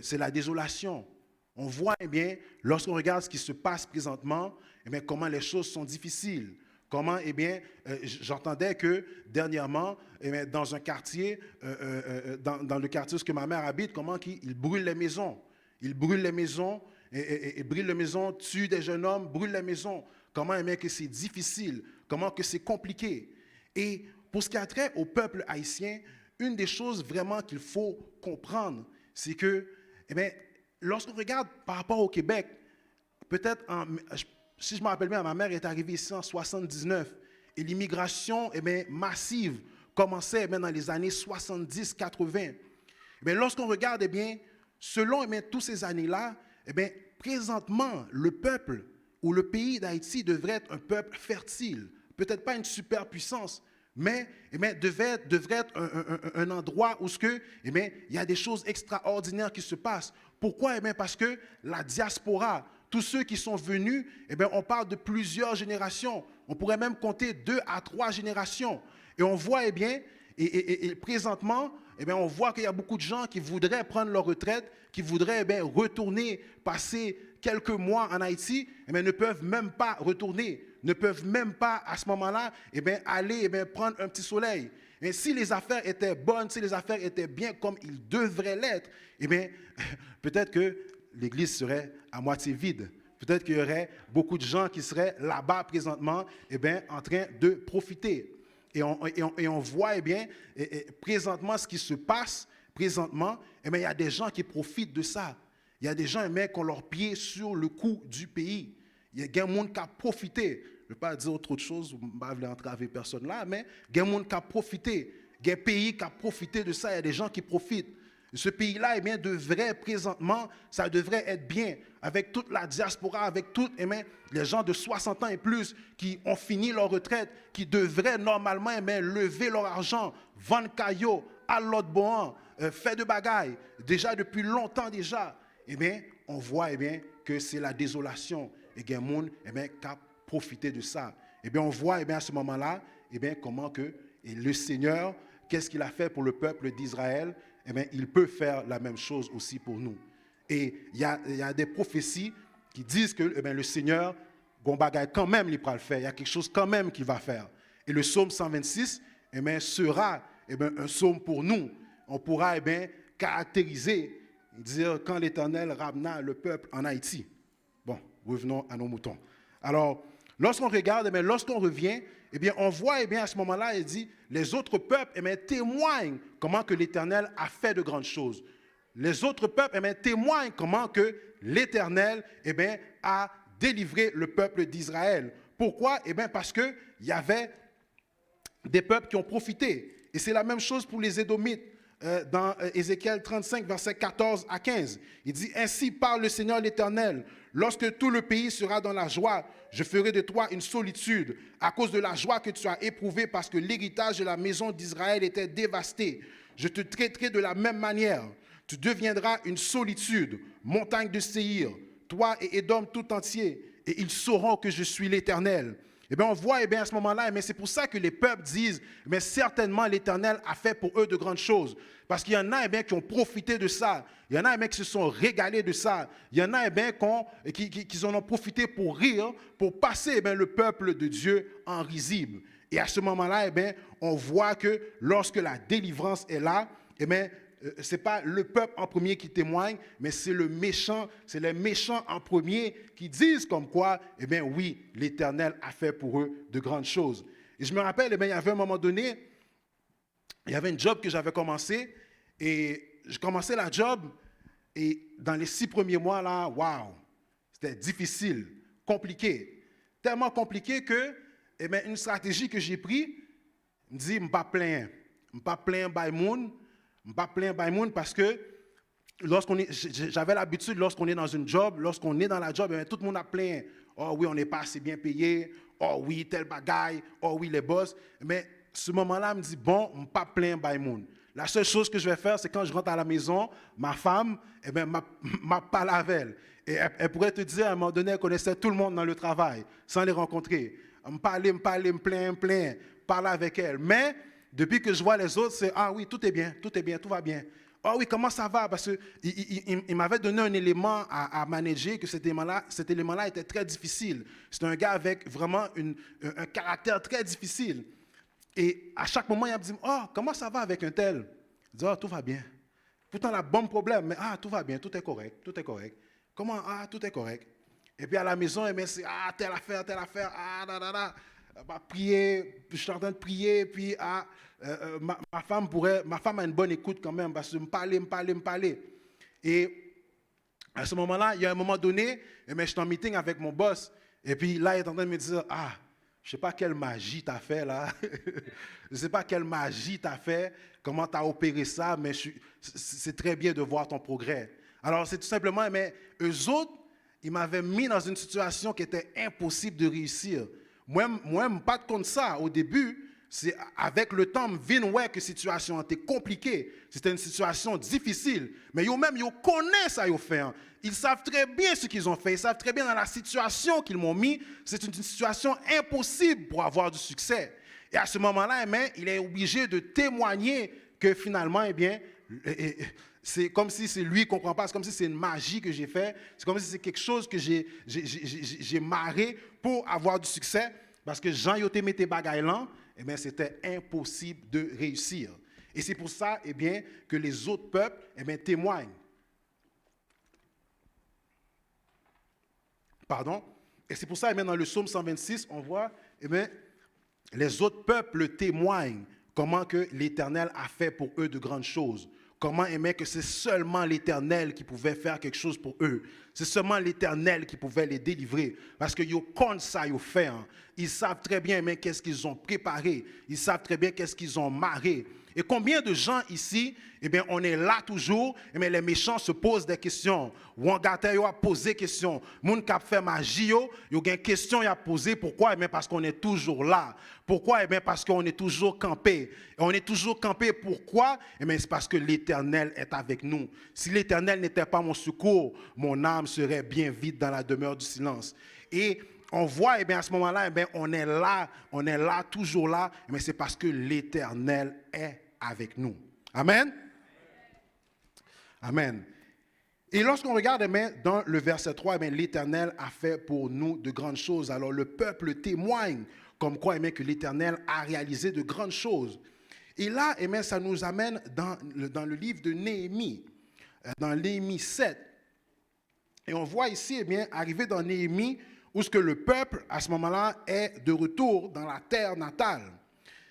Speaker 1: c'est la désolation. On voit, eh bien, lorsqu'on regarde ce qui se passe présentement, eh bien, comment les choses sont difficiles. Comment, eh bien, j'entendais que dernièrement, eh bien, dans un quartier, dans le quartier où ma mère habite, comment ils brûlent les maisons. Ils brûlent les maisons, et brûlent les maisons, tuent des jeunes hommes, brûlent les maisons. Comment, eh bien, que c'est difficile, comment que c'est compliqué. Et pour ce qui a trait au peuple haïtien, une des choses vraiment qu'il faut comprendre, c'est que, eh bien, lorsqu'on regarde par rapport au Québec, peut-être, si je me rappelle bien, ma mère est arrivée ici en 79 et l'immigration massive commençait dans les années 70-80. Lorsqu'on regarde, eh bien, selon toutes ces années-là, eh bien, présentement, le peuple ou le pays d'Haïti devrait être un peuple fertile. Peut-être pas une superpuissance, mais devrait être un endroit où il y a des choses extraordinaires qui se passent. Pourquoi? Parce que la diaspora, tous ceux qui sont venus, on parle de plusieurs générations. On pourrait même compter 2 à 3 générations. Et on voit, et présentement, on voit qu'il y a beaucoup de gens qui voudraient prendre leur retraite, qui voudraient retourner, passer quelques mois en Haïti, ne peuvent même pas retourner, ne peuvent même pas à ce moment-là aller prendre un petit soleil. Et si les affaires étaient bonnes, si les affaires étaient bien comme ils devraient l'être, peut-être que l'église serait à moitié vide. Peut-être qu'il y aurait beaucoup de gens qui seraient là-bas présentement en train de profiter. Et on voit présentement ce qui se passe, présentement, il y a des gens qui profitent de ça. Il y a des gens qui ont leurs pieds sur le cou du pays. Il y a des gens qui ont profité. Je ne vais pas dire autre chose, je ne vais pas entraver personne là, mais il y a des gens qui ont profité. Il y a un pays qui a profité de ça, il y a des gens qui profitent. Ce pays-là, devrait présentement, ça devrait être bien, avec toute la diaspora, avec tous les gens de 60 ans et plus qui ont fini leur retraite, qui devraient normalement lever leur argent, vendre caillot, à l'autre bon, faire de bagailles, déjà depuis longtemps déjà. On voit que c'est la désolation et qu'il y a des gens qui ont profité de ça. On voit à ce moment-là comment que le Seigneur, qu'est-ce qu'il a fait pour le peuple d'Israël, il peut faire la même chose aussi pour nous. Et il y a des prophéties qui disent que le Seigneur, quand même, il va le faire. Il y a quelque chose quand même qu'il va faire. Et le psaume 126 sera un psaume pour nous. On pourra caractériser, dire quand l'Éternel ramena le peuple en Haïti. Bon, revenons à nos moutons. Alors, lorsqu'on regarde, lorsqu'on revient, on voit à ce moment-là, il dit, les autres peuples témoignent comment que l'Éternel a fait de grandes choses. Les autres peuples témoignent comment que l'Éternel a délivré le peuple d'Israël. Pourquoi? Parce qu'il y avait des peuples qui ont profité. Et c'est la même chose pour les Édomites. Dans Ézéchiel 35, versets 14 à 15. Il dit, « Ainsi parle le Seigneur l'Éternel, lorsque tout le pays sera dans la joie, je ferai de toi une solitude, à cause de la joie que tu as éprouvée, parce que l'héritage de la maison d'Israël était dévasté. Je te traiterai de la même manière. Tu deviendras une solitude, montagne de Séhir, toi et Édom tout entier, et ils sauront que je suis l'Éternel. » On voit à ce moment-là, c'est pour ça que les peuples disent, mais certainement l'Éternel a fait pour eux de grandes choses. Parce qu'il y en a qui ont profité de ça. Il y en a qui se sont régalés de ça. Il y en a qui en ont profité pour rire, pour passer le peuple de Dieu en risible. Et à ce moment-là, on voit que lorsque la délivrance est là, ce n'est pas le peuple en premier qui témoigne, mais c'est les méchants en premier qui disent comme quoi, oui, l'Éternel a fait pour eux de grandes choses. Et je me rappelle, il y avait un moment donné, il y avait une job que j'avais commencé, et je commençais la job, et dans les 6 premiers mois, là, waouh, c'était difficile, compliqué. Tellement compliqué que, une stratégie que j'ai prise, me dit, je ne suis pas plein by moon. Je ne pas plaindre by monde parce que j'avais l'habitude, lorsqu'on est dans une job, lorsqu'on est dans la job, tout le monde a plaint. Oh oui, on n'est pas assez bien payé. Oh oui, tel bagaille. Oh oui, les boss. Mais ce moment-là, je me dis, bon, je ne pas plaindre by monde. La seule chose que je vais faire, c'est quand je rentre à la maison, ma femme, m'a parlé avec elle. Et elle pourrait te dire, à un moment donné, elle connaissait tout le monde dans le travail, sans les rencontrer. Me plaindre, parler avec elle. Mais, depuis que je vois les autres, c'est, ah oui, tout est bien, tout va bien. Ah oui, comment ça va? Parce qu'il m'avait donné un élément à manager, que cet élément-là était très difficile. C'est un gars avec vraiment un caractère très difficile. Et à chaque moment, il me dit, oh, comment ça va avec un tel? Je dis, oh, tout va bien. Pourtant, il a bon problème, mais tout va bien, tout est correct. Comment? Tout est correct. Et puis à la maison, c'est, telle affaire, prier, je suis en train de prier, puis ma femme a une bonne écoute quand même, parce que me parler. Et à ce moment-là, il y a un moment donné, je suis en meeting avec mon boss, et puis là, il est en train de me dire, je ne sais pas quelle magie tu as fait là, je ne sais pas quelle magie tu as fait, comment tu as opéré ça, mais c'est très bien de voir ton progrès. Alors c'est tout simplement, mais eux autres, ils m'avaient mis dans une situation qui était impossible de réussir. Moi, je ne pas contre ça. Au début, c'est avec le temps, je vois que la situation était compliquée. C'était une situation difficile. Mais eux-mêmes, ils connaissent ça qu'ils ont fait. Ils savent très bien ce qu'ils ont fait. Ils savent très bien dans la situation qu'ils m'ont mis. C'est une situation impossible pour avoir du succès. Et à ce moment-là, il est obligé de témoigner que finalement, c'est comme si c'est lui qui ne comprend pas, c'est comme si c'est une magie que j'ai fait, c'est comme si c'est quelque chose que j'ai marré pour avoir du succès, parce que Jean yoté mette bagaille là, c'était impossible de réussir. Et c'est pour ça que les autres peuples témoignent. Pardon? Et c'est pour ça dans le psaume 126, on voit les autres peuples témoignent comment que l'Éternel a fait pour eux de grandes choses. Comment que c'est seulement l'Éternel qui pouvait faire quelque chose pour eux. C'est seulement l'Éternel qui pouvait les délivrer. Parce que ils connaissent ça, ils fait. Ils savent très bien qu'est-ce qu'ils ont préparé. Ils savent très bien qu'est-ce qu'ils ont marré. Et combien de gens ici, on est là toujours, les méchants se posent des questions. Ou on a posé des questions. Moun k'ap fait magie, yo a une question à poser. Pourquoi? Parce qu'on est toujours là. Pourquoi? Parce qu'on est toujours campé. Et on est toujours campé. Pourquoi? C'est parce que l'Éternel est avec nous. Si l'Éternel n'était pas mon secours, mon âme serait bien vide dans la demeure du silence. Et on voit, à ce moment-là, on est là, toujours là, mais c'est parce que l'Éternel est avec nous. Amen? Amen. Et lorsqu'on regarde dans le verset 3, l'Éternel a fait pour nous de grandes choses. Alors le peuple témoigne comme quoi que l'Éternel a réalisé de grandes choses. Et là, ça nous amène dans le livre de Néhémie, dans Néhémie 7. Et on voit ici, arriver dans Néhémie, où ce que le peuple, à ce moment-là, est de retour dans la terre natale.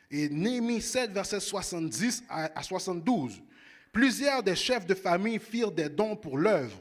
Speaker 1: Et Néhémie 7, versets 70 à 72. Plusieurs des chefs de famille firent des dons pour l'œuvre.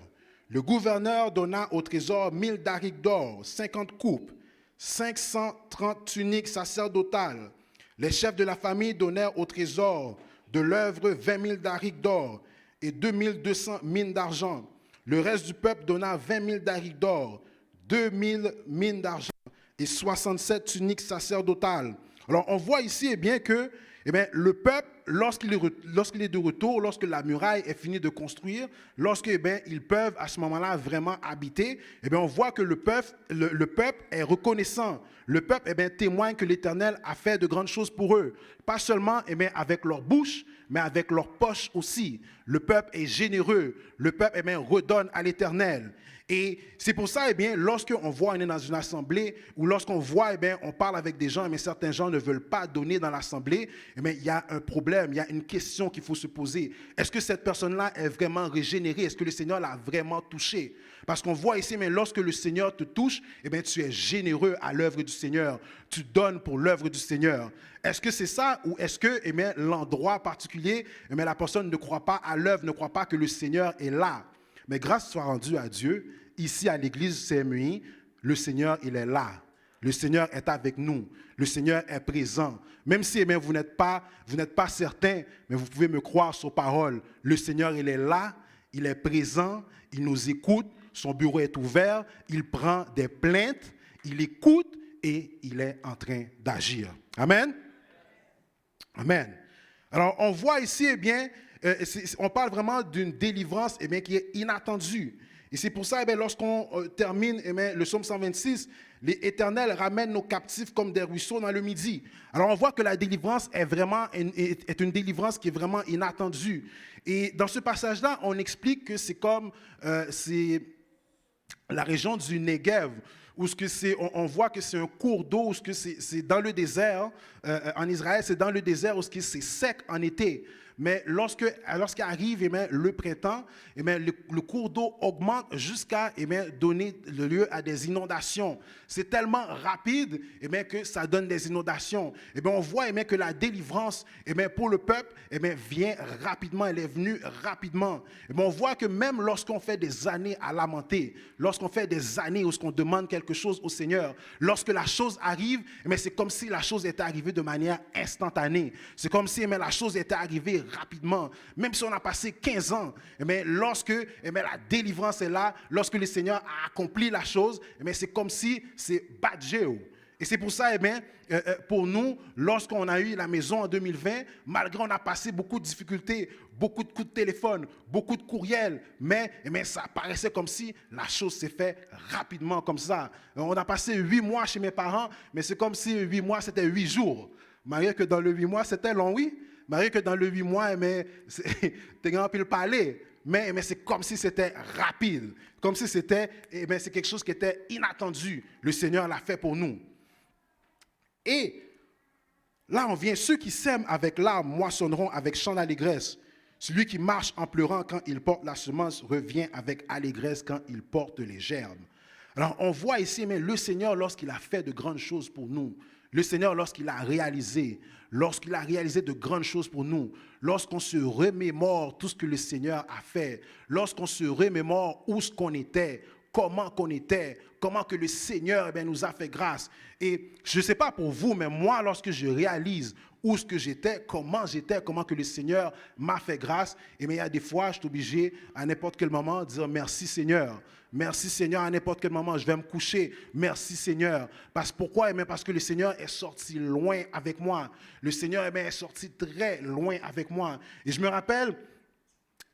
Speaker 1: Le gouverneur donna au trésor 1000 darics d'or, 50 coupes, 530 tuniques sacerdotales. Les chefs de la famille donnèrent au trésor de l'œuvre 20 000 darics d'or et 2200 mines d'argent. Le reste du peuple donna 20 000 darics d'or, 2000 mines d'argent et 67 tuniques sacerdotales. Alors, on voit ici que le peuple, lorsqu'il est de retour, lorsque la muraille est finie de construire, lorsque ils peuvent à ce moment-là vraiment habiter, on voit que le peuple est reconnaissant. Le peuple témoigne que l'Éternel a fait de grandes choses pour eux. Pas seulement avec leur bouche, mais avec leur poche aussi. Le peuple est généreux. Le peuple redonne à l'Éternel. Et c'est pour ça, lorsqu'on voit, on est dans une assemblée, ou lorsqu'on voit, on parle avec des gens, mais certains gens ne veulent pas donner dans l'assemblée, il y a un problème, il y a une question qu'il faut se poser. Est-ce que cette personne-là est vraiment régénérée? Est-ce que le Seigneur l'a vraiment touché? Parce qu'on voit ici, lorsque le Seigneur te touche, tu es généreux à l'œuvre du Seigneur. Tu donnes pour l'œuvre du Seigneur. Est-ce que c'est ça, ou est-ce que l'endroit particulier, la personne ne croit pas à l'œuvre, ne croit pas que le Seigneur est là? Mais grâce soit rendue à Dieu, ici à l'église CMI, le Seigneur, il est là. Le Seigneur est avec nous. Le Seigneur est présent. Même si vous n'êtes pas certain, mais vous pouvez me croire sur parole. Le Seigneur, il est là, il est présent, il nous écoute, son bureau est ouvert, il prend des plaintes, il écoute et il est en train d'agir. Amen. Amen. Alors, on voit ici, on parle vraiment d'une délivrance qui est inattendue. Et c'est pour ça, lorsqu'on termine le psaume 126, l'Éternel ramène nos captifs comme des ruisseaux dans le midi. Alors, on voit que la délivrance est une délivrance qui est vraiment inattendue. Et dans ce passage-là, on explique que c'est comme c'est la région du Negev, où on voit que c'est un cours d'eau, où c'est dans le désert. En Israël, c'est dans le désert où c'est sec en été. Mais lorsqu'arrive le printemps, le cours d'eau augmente jusqu'à donner le lieu à des inondations. C'est tellement rapide que ça donne des inondations. On voit que la délivrance pour le peuple vient rapidement, elle est venue rapidement. On voit que même lorsqu'on fait des années à lamenter, lorsqu'on fait des années où on demande quelque chose au Seigneur, lorsque la chose arrive, c'est comme si la chose était arrivée de manière instantanée. C'est comme si la chose était arrivée rapidement. Même si on a passé 15 ans, lorsque la délivrance est là, lorsque le Seigneur a accompli la chose, c'est comme si c'est badgeo. Et c'est pour ça, pour nous, lorsqu'on a eu la maison en 2020, malgré on a passé beaucoup de difficultés, beaucoup de coups de téléphone, beaucoup de courriels, mais ça paraissait comme si la chose s'est faite rapidement comme ça. On a passé 8 mois chez mes parents, mais c'est comme si 8 mois, c'était 8 jours. Malgré que dans le 8 mois, c'était long, oui. Malgré que dans le 8 mois, t'es rempli le palais. Mais c'est comme si c'était rapide. Comme si c'était, c'est quelque chose qui était inattendu. Le Seigneur l'a fait pour nous. Et là, on vient, ceux qui sèment avec larmes moissonneront avec chant d'allégresse. Celui qui marche en pleurant quand il porte la semence revient avec allégresse quand il porte les gerbes. Alors, on voit ici, le Seigneur, lorsqu'il a fait de grandes choses pour nous, le Seigneur, lorsqu'il a réalisé de grandes choses pour nous, lorsqu'on se remémore tout ce que le Seigneur a fait, lorsqu'on se remémore où ce qu'on était, comment que le Seigneur nous a fait grâce. Et je ne sais pas pour vous, mais moi, lorsque je réalise où ce que j'étais, comment que le Seigneur m'a fait grâce, il y a des fois, je suis obligé à n'importe quel moment de dire merci Seigneur. Merci Seigneur, à n'importe quel moment, je vais me coucher. Merci Seigneur. Pourquoi? Parce que le Seigneur est sorti loin avec moi. Le Seigneur est sorti très loin avec moi. Et je me rappelle,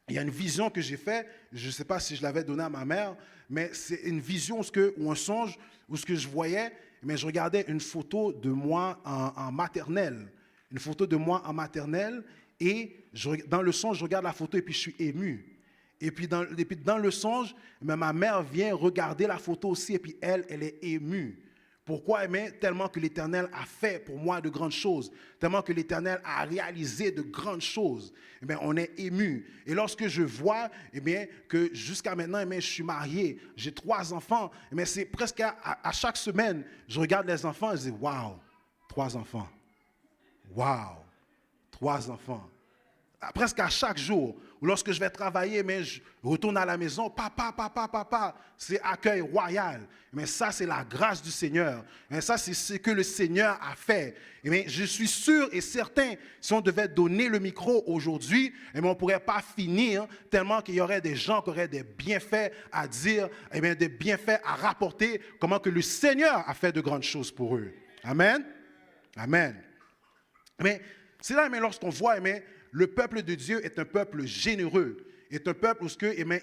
Speaker 1: il y a une vision que j'ai faite, je ne sais pas si je l'avais donnée à ma mère, mais c'est une vision ou un songe où ce que je voyais, je regardais une photo de moi en maternelle. Une photo de moi en maternelle, et dans le songe, je regarde la photo et puis je suis ému. Et puis dans le songe, ma mère vient regarder la photo aussi, et puis elle est émue. Pourquoi? Tellement que l'Éternel a fait pour moi de grandes choses, tellement que l'Éternel a réalisé de grandes choses, on est ému. Et lorsque je vois que jusqu'à maintenant, je suis marié, j'ai 3 enfants, c'est presque à chaque semaine, je regarde les enfants et je dis « Waouh, 3 enfants, waouh, 3 enfants ». Presque à chaque jour, ou lorsque je vais travailler, je retourne à la maison, papa, c'est accueil royal. Mais ça, c'est la grâce du Seigneur. Mais ça, c'est ce que le Seigneur a fait. Je suis sûr et certain, si on devait donner le micro aujourd'hui, on ne pourrait pas finir, tellement qu'il y aurait des gens qui auraient des bienfaits à dire, des bienfaits à rapporter, comment que le Seigneur a fait de grandes choses pour eux. Amen. Amen. Mais c'est là, lorsqu'on voit, le peuple de Dieu est un peuple généreux, est un peuple où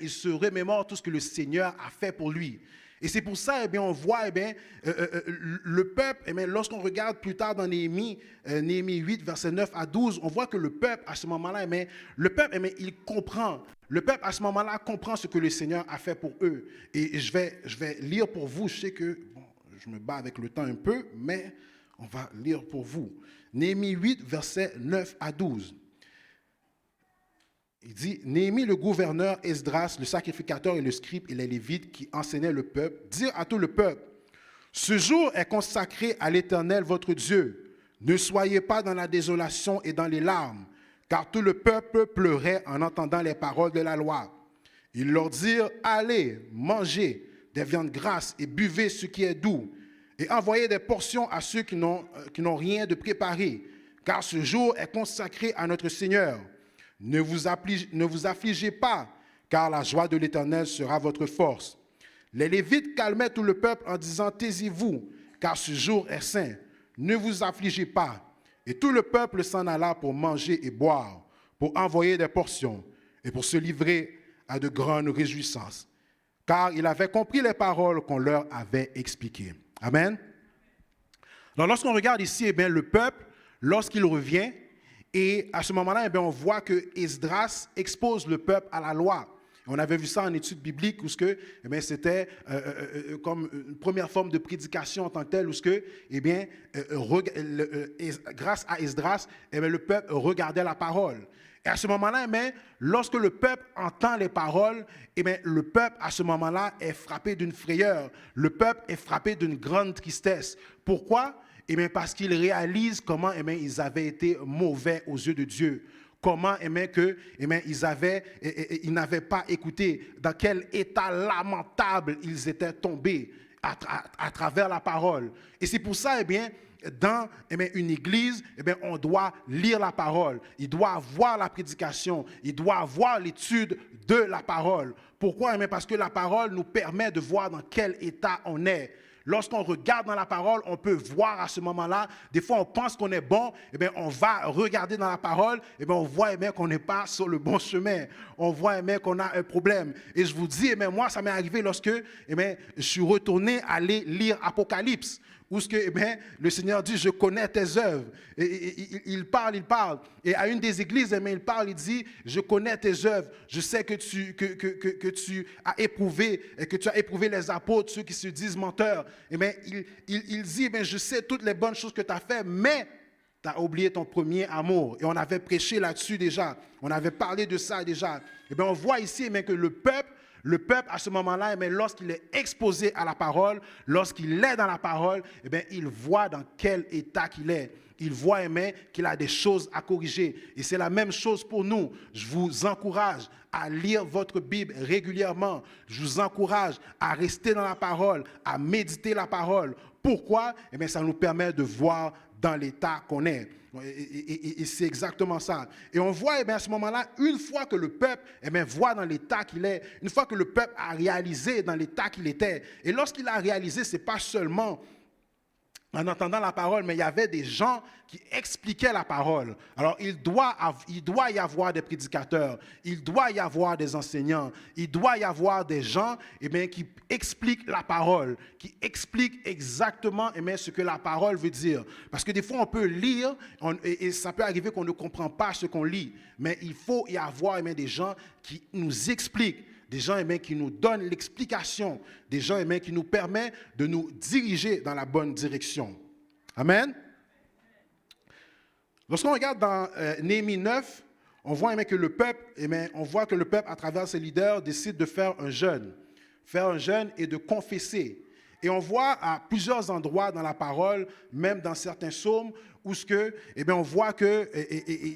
Speaker 1: il se remémore tout ce que le Seigneur a fait pour lui. Et c'est pour ça, on voit, le peuple, lorsqu'on regarde plus tard dans Néhémie 8, versets 9 à 12, on voit que le peuple, à ce moment-là, le peuple, il comprend. Le peuple, à ce moment-là, comprend ce que le Seigneur a fait pour eux. Et je vais lire pour vous. Je sais que, je me bats avec le temps un peu, mais on va lire pour vous. Néhémie 8, versets 9 à 12. Il dit, Néhémie, le gouverneur, Esdras, le sacrificateur et le scribe et les Lévites qui enseignaient le peuple, dirent à tout le peuple, ce jour est consacré à l'Éternel votre Dieu. Ne soyez pas dans la désolation et dans les larmes, car tout le peuple pleurait en entendant les paroles de la loi. Ils leur dirent, allez, mangez des viandes grasses et buvez ce qui est doux.
Speaker 2: et envoyez des portions à ceux qui n'ont rien de préparé, car ce jour est consacré à notre Seigneur. Ne vous affligez pas, car la joie de l'Éternel sera votre force. Les Lévites calmaient tout le peuple en disant, taisez-vous, car ce jour est saint. Ne vous affligez pas. Et tout le peuple s'en alla pour manger et boire, pour envoyer des portions et pour se livrer à de grandes réjouissances, car il avait compris les paroles qu'on leur avait expliquées. Amen. Alors, lorsqu'on regarde ici, le peuple, lorsqu'il revient, et à ce moment-là, on voit que Esdras expose le peuple à la loi. On avait vu ça en études bibliques, où c'était comme une première forme de prédication en tant que telle, où grâce à Esdras, le peuple regardait la parole. Et à ce moment-là, lorsque le peuple entend les paroles, le peuple, à ce moment-là, est frappé d'une frayeur. Le peuple est frappé d'une grande tristesse. Pourquoi? Parce qu'ils réalisent comment ils avaient été mauvais aux yeux de Dieu. Comment ils n'avaient pas écouté, dans quel état lamentable ils étaient tombés à travers la parole. Et c'est pour ça, dans une église, on doit lire la parole. Il doit avoir la prédication. Il doit avoir l'étude de la parole. Pourquoi? Parce que la parole nous permet de voir dans quel état on est. Lorsqu'on regarde dans la parole, on peut voir à ce moment-là. Des fois, on pense qu'on est bon. On va regarder dans la parole. On voit qu'on n'est pas sur le bon chemin. On voit qu'on a un problème. Et je vous dis, moi, ça m'est arrivé lorsque je suis retourné aller lire Apocalypse. Où le Seigneur dit, je connais tes œuvres. Et il parle. Et à une des églises, il parle, il dit, je connais tes œuvres. Je sais que tu as éprouvé les apôtres, ceux qui se disent menteurs. Il dit, je sais toutes les bonnes choses que tu as faites, mais tu as oublié ton premier amour. Et on avait prêché là-dessus déjà. On avait parlé de ça déjà. On voit ici que le peuple, à ce moment-là, lorsqu'il est exposé à la parole, lorsqu'il est dans la parole, il voit dans quel état qu'il est. Il voit qu'il a des choses à corriger. Et c'est la même chose pour nous. Je vous encourage à lire votre Bible régulièrement. Je vous encourage à rester dans la parole, à méditer la parole. Pourquoi? Ça nous permet de voir dans l'état qu'on est. Et c'est exactement ça. Et on voit à ce moment-là, une fois que le peuple voit dans l'état qu'il est, une fois que le peuple a réalisé dans l'état qu'il était, et lorsqu'il a réalisé, ce n'est pas seulement en entendant la parole, mais il y avait des gens qui expliquaient la parole. Alors, il doit y avoir des prédicateurs, il doit y avoir des enseignants, il doit y avoir des gens qui expliquent la parole, qui expliquent exactement ce que la parole veut dire. Parce que des fois, on peut lire, et ça peut arriver qu'on ne comprend pas ce qu'on lit, mais il faut y avoir des gens qui nous expliquent. Des gens qui nous donnent l'explication, des gens qui nous permettent de nous diriger dans la bonne direction. Amen. Lorsqu'on regarde dans Néhémie 9, on voit que le peuple, à travers ses leaders, décide de faire un jeûne et de confesser. Et on voit à plusieurs endroits dans la parole, même dans certains psaumes, où on voit que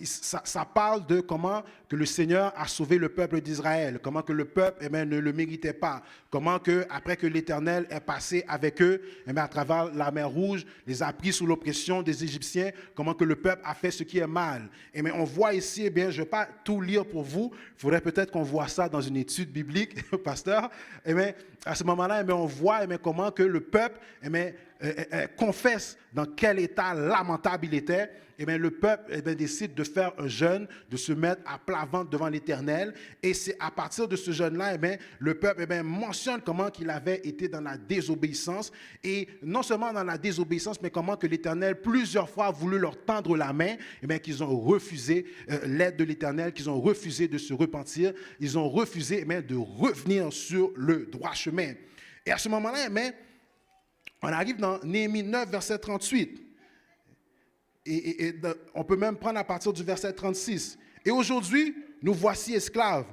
Speaker 2: ça parle de comment que le Seigneur a sauvé le peuple d'Israël, comment que le peuple ne le méritait pas, comment que après que l'Éternel est passé avec eux à travers la mer Rouge, les a pris sous l'oppression des Égyptiens, comment que le peuple a fait ce qui est mal. Et on voit ici, je ne vais pas tout lire pour vous, il faudrait peut-être qu'on voit ça dans une étude biblique, pasteur. À ce moment-là, on voit comment que le peuple confesse dans quel état lamentable il était. Le peuple décide de faire un jeûne, de se mettre à plat ventre devant l'Éternel. Et c'est à partir de ce jeûne-là, le peuple mentionne comment qu'il avait été dans la désobéissance. Et non seulement dans la désobéissance, mais comment que l'Éternel plusieurs fois a voulu leur tendre la main, qu'ils ont refusé l'aide de l'Éternel, qu'ils ont refusé de se repentir, ils ont refusé de revenir sur le droit chemin. Et à ce moment-là, on arrive dans Néhémie 9, verset 38. Et on peut même prendre à partir du verset 36. Et aujourd'hui, nous voici esclaves.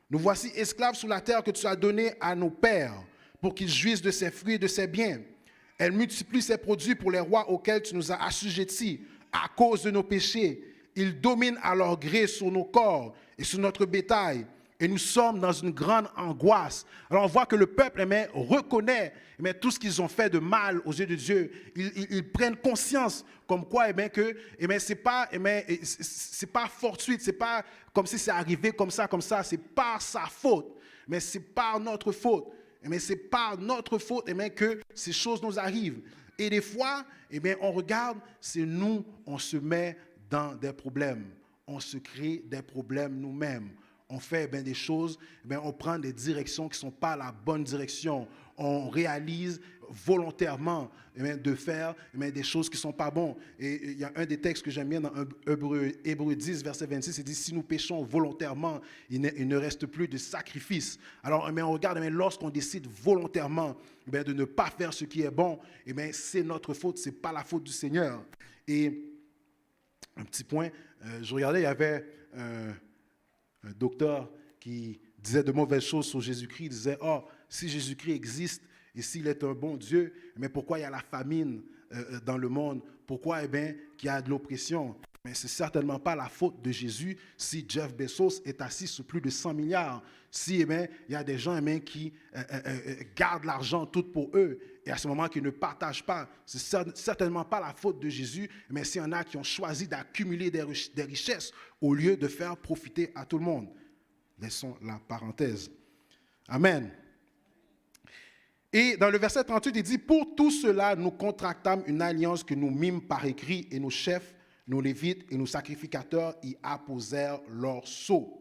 Speaker 2: Nous voici esclaves sous la terre que tu as donnée à nos pères, pour qu'ils jouissent de ses fruits et de ses biens. Elle multiplie ses produits pour les rois auxquels tu nous as assujettis à cause de nos péchés. Ils dominent à leur gré sur nos corps et sur notre bétail. Et nous sommes dans une grande angoisse. Alors on voit que le peuple reconnaît tout ce qu'ils ont fait de mal aux yeux de Dieu. Ils prennent conscience comme quoi c'est pas fortuit, c'est pas comme si c'est arrivé comme ça, c'est par sa faute. Mais c'est par notre faute. C'est par notre faute que ces choses nous arrivent. Et des fois, on regarde, c'est nous, on se met dans des problèmes. On se crée des problèmes nous-mêmes. On fait des choses, on prend des directions qui ne sont pas la bonne direction. On réalise volontairement de faire des choses qui ne sont pas bonnes. Et il y a un des textes que j'aime bien dans Hébreux 10, verset 26, il dit « Si nous péchons volontairement, il ne reste plus de sacrifice. » Alors, on regarde, lorsqu'on décide volontairement de ne pas faire ce qui est bon, c'est notre faute, ce n'est pas la faute du Seigneur. Et un petit point, je regardais, il y avait un docteur qui disait de mauvaises choses sur Jésus-Christ. Il disait, si Jésus-Christ existe et s'il est un bon Dieu, mais pourquoi il y a la famine dans le monde? Pourquoi qu'il y a de l'oppression? Mais ce n'est certainement pas la faute de Jésus si Jeff Bezos est assis sur plus de 100 milliards. Si il y a des gens qui gardent l'argent tout pour eux et à ce moment qu'ils ne partagent pas, ce n'est certainement pas la faute de Jésus, mais s'il y en a qui ont choisi d'accumuler des richesses au lieu de faire profiter à tout le monde. Laissons la parenthèse. Amen. Et dans le verset 38, il dit, « Pour tout cela, nous contractâmes une alliance que nous mîmes par écrit et nos chefs, nos lévites et nos sacrificateurs y apposèrent leur sceau. »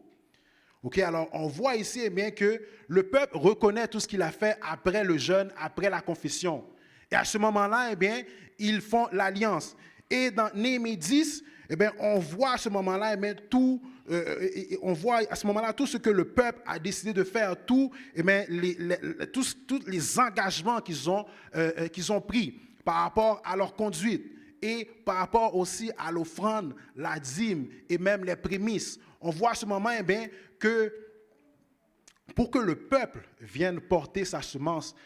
Speaker 2: Ok, alors on voit ici que le peuple reconnaît tout ce qu'il a fait après le jeûne, après la confession. Et à ce moment-là, ils font l'alliance. Et dans Néhémie 10, on voit à ce moment-là tout ce que le peuple a décidé de faire, tous les engagements qu'ils ont pris par rapport à leur conduite et par rapport aussi à l'offrande, la dîme et même les prémices. On voit à ce moment que pour que le peuple vienne porter sa semence,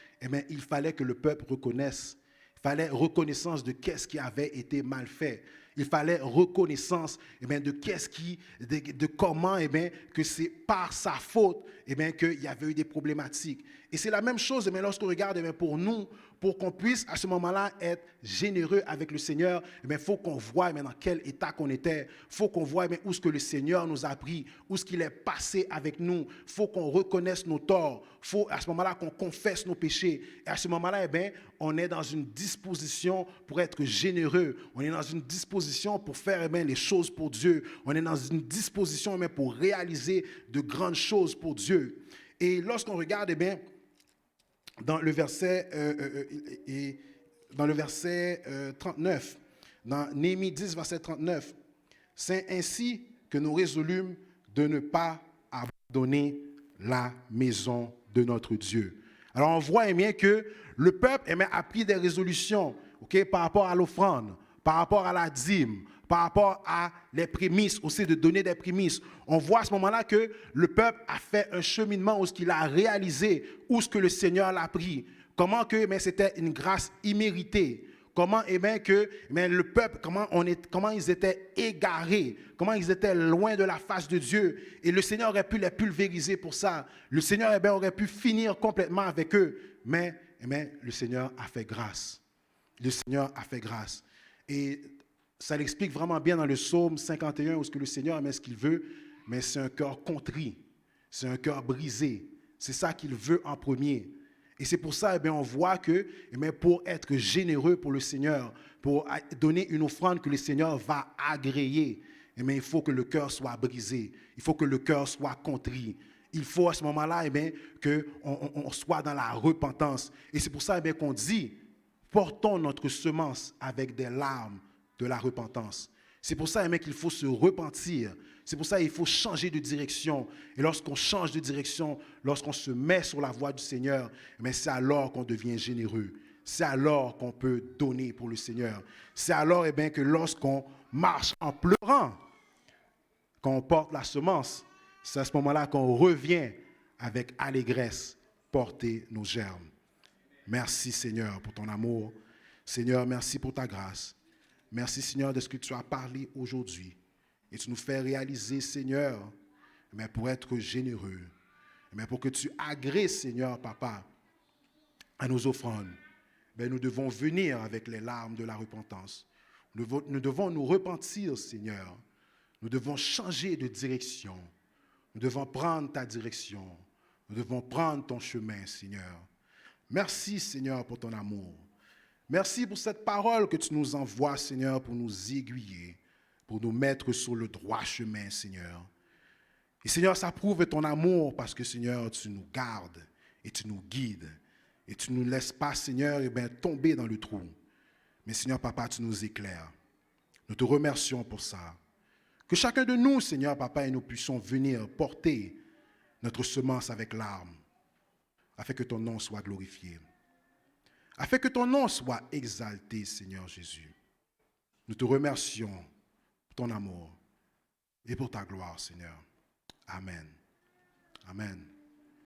Speaker 2: il fallait que le peuple reconnaisse. Il fallait reconnaissance de qu'est-ce qui avait été mal fait. Il fallait reconnaissance de comment que c'est par sa faute qu'il y avait eu des problématiques. Et c'est la même chose lorsqu'on regarde pour nous, pour qu'on puisse à ce moment-là être généreux avec le Seigneur, il faut qu'on voit dans quel état qu'on était. Il faut qu'on voit où ce que le Seigneur nous a pris, où ce qu'il est passé avec nous. Il faut qu'on reconnaisse nos torts. Il faut à ce moment-là qu'on confesse nos péchés. Et à ce moment-là, on est dans une disposition pour être généreux. On est dans une disposition pour faire les choses pour Dieu. On est dans une disposition pour réaliser de grandes choses pour Dieu. Et lorsqu'on regarde, dans le verset 39, dans Néhémie 10, verset 39, c'est ainsi que nous résolûmes de ne pas abandonner la maison de notre Dieu. Alors on voit que le peuple a pris des résolutions par rapport à l'offrande, par rapport à la dîme, par rapport à les prémices, aussi de donner des prémices. On voit à ce moment-là que le peuple a fait un cheminement où ce qu'il a réalisé, où ce que le Seigneur l'a pris. Comment que c'était une grâce imméritée. Comment le peuple, comment ils étaient égarés, comment ils étaient loin de la face de Dieu. Et le Seigneur aurait pu les pulvériser pour ça. Le Seigneur aurait pu finir complètement avec eux. Mais le Seigneur a fait grâce. Le Seigneur a fait grâce. Et ça l'explique vraiment bien dans le psaume 51 où ce que le Seigneur met ce qu'il veut, mais c'est un cœur contrit, c'est un cœur brisé. C'est ça qu'il veut en premier. Et c'est pour ça, on voit que pour être généreux pour le Seigneur, pour donner une offrande que le Seigneur va agréer, il faut que le cœur soit brisé, il faut que le cœur soit contrit. Il faut à ce moment-là qu'on soit dans la repentance. Et c'est pour ça qu'on dit, portons notre semence avec des larmes de la repentance. C'est pour ça qu'il faut se repentir. C'est pour ça qu'il faut changer de direction. Et lorsqu'on change de direction, lorsqu'on se met sur la voie du Seigneur, c'est alors qu'on devient généreux. C'est alors qu'on peut donner pour le Seigneur. C'est alors que lorsqu'on marche en pleurant, quand on porte la semence, c'est à ce moment-là qu'on revient avec allégresse porter nos germes. Merci Seigneur pour ton amour. Seigneur, merci pour ta grâce. Merci Seigneur de ce que tu as parlé aujourd'hui. Et tu nous fais réaliser, Seigneur, mais pour être généreux, mais pour que tu agrées, Seigneur, Papa, à nos offrandes, mais nous devons venir avec les larmes de la repentance. Nous devons nous repentir, Seigneur. Nous devons changer de direction. Nous devons prendre ta direction. Nous devons prendre ton chemin, Seigneur. Merci, Seigneur, pour ton amour. Merci pour cette parole que tu nous envoies, Seigneur, pour nous aiguiller, pour nous mettre sur le droit chemin, Seigneur. Et Seigneur, ça prouve ton amour parce que, Seigneur, tu nous gardes et tu nous guides. Et tu ne nous laisses pas, Seigneur, tomber dans le trou. Mais Seigneur, Papa, tu nous éclaires. Nous te remercions pour ça. Que chacun de nous, Seigneur, Papa, et nous puissions venir porter notre semence avec larmes, afin que ton nom soit glorifié, afin que ton nom soit exalté, Seigneur Jésus. Nous te remercions pour ton amour et pour ta gloire, Seigneur. Amen. Amen.